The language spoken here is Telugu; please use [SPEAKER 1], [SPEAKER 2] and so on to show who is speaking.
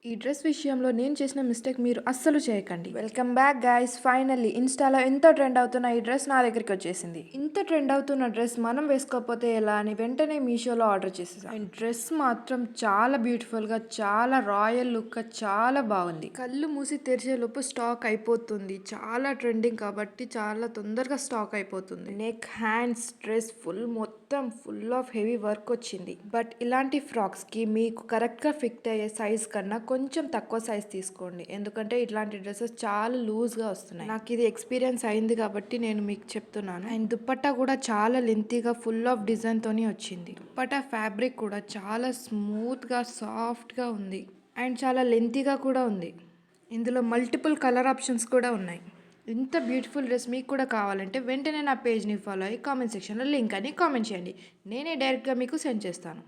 [SPEAKER 1] ఈ డ్రెస్ విషయంలో నేను చేసిన మిస్టేక్ మీరు అస్సలు చేయకండి. Welcome back guys. ఫైనల్లీ ఇన్‌స్టాలో ఎంతో ట్రెండ్ అవుతున్న ఈ డ్రెస్ నా దగ్గరికి వచ్చేసింది. ఇంత ట్రెండ్ అవుతున్న డ్రెస్ మనం వేసుకోకపోతే ఎలా అని వెంటనే మీషోలో ఆర్డర్ చేసేసా. అండ్ డ్రెస్ మాత్రం చాలా బ్యూటిఫుల్‌గా, చాలా రాయల్ లుక్‌గా చాలా బాగుంది. కళ్ళు మూసి తెరిచేలోపు స్టాక్ అయిపోతుంది. చాలా ట్రెండింగ్ కాబట్టి చాలా తొందరగా స్టాక్ అయిపోతుంది. నెక్, హ్యాండ్స్, డ్రెస్ మొత్తం ఫుల్ ఆఫ్ హెవీ వర్క్ వచ్చింది. బట్ ఇలాంటి ఫ్రాక్స్‌కి మీకు కరెక్ట్‌గా ఫిట్ అయ్యే సైజ్ కన్నా కొంచెం తక్కువ సైజ్ తీసుకోండి. ఎందుకంటే ఇట్లాంటి డ్రెస్సెస్ చాలా లూజ్గా వస్తున్నాయి. నాకు ఇది ఎక్స్పీరియన్స్ అయింది కాబట్టి నేను మీకు చెప్తున్నాను. అండ్ దుప్పట్టా కూడా చాలా లెంతీగా ఫుల్ ఆఫ్ డిజైన్తోని వచ్చింది. దుప్పట్టా ఫ్యాబ్రిక్ కూడా చాలా స్మూత్గా సాఫ్ట్గా ఉంది. అండ్ చాలా లెంతీగా కూడా ఉంది. ఇందులో మల్టిపుల్ కలర్ ఆప్షన్స్ కూడా ఉన్నాయి. ఇంత బ్యూటిఫుల్ డ్రెస్ మీకు కూడా కావాలంటే వెంటనే నా పేజ్ని ఫాలో అయ్యి కామెంట్ సెక్షన్లో లింక్ అని కామెంట్ చేయండి. నేనే డైరెక్ట్గా మీకు సెండ్ చేస్తాను.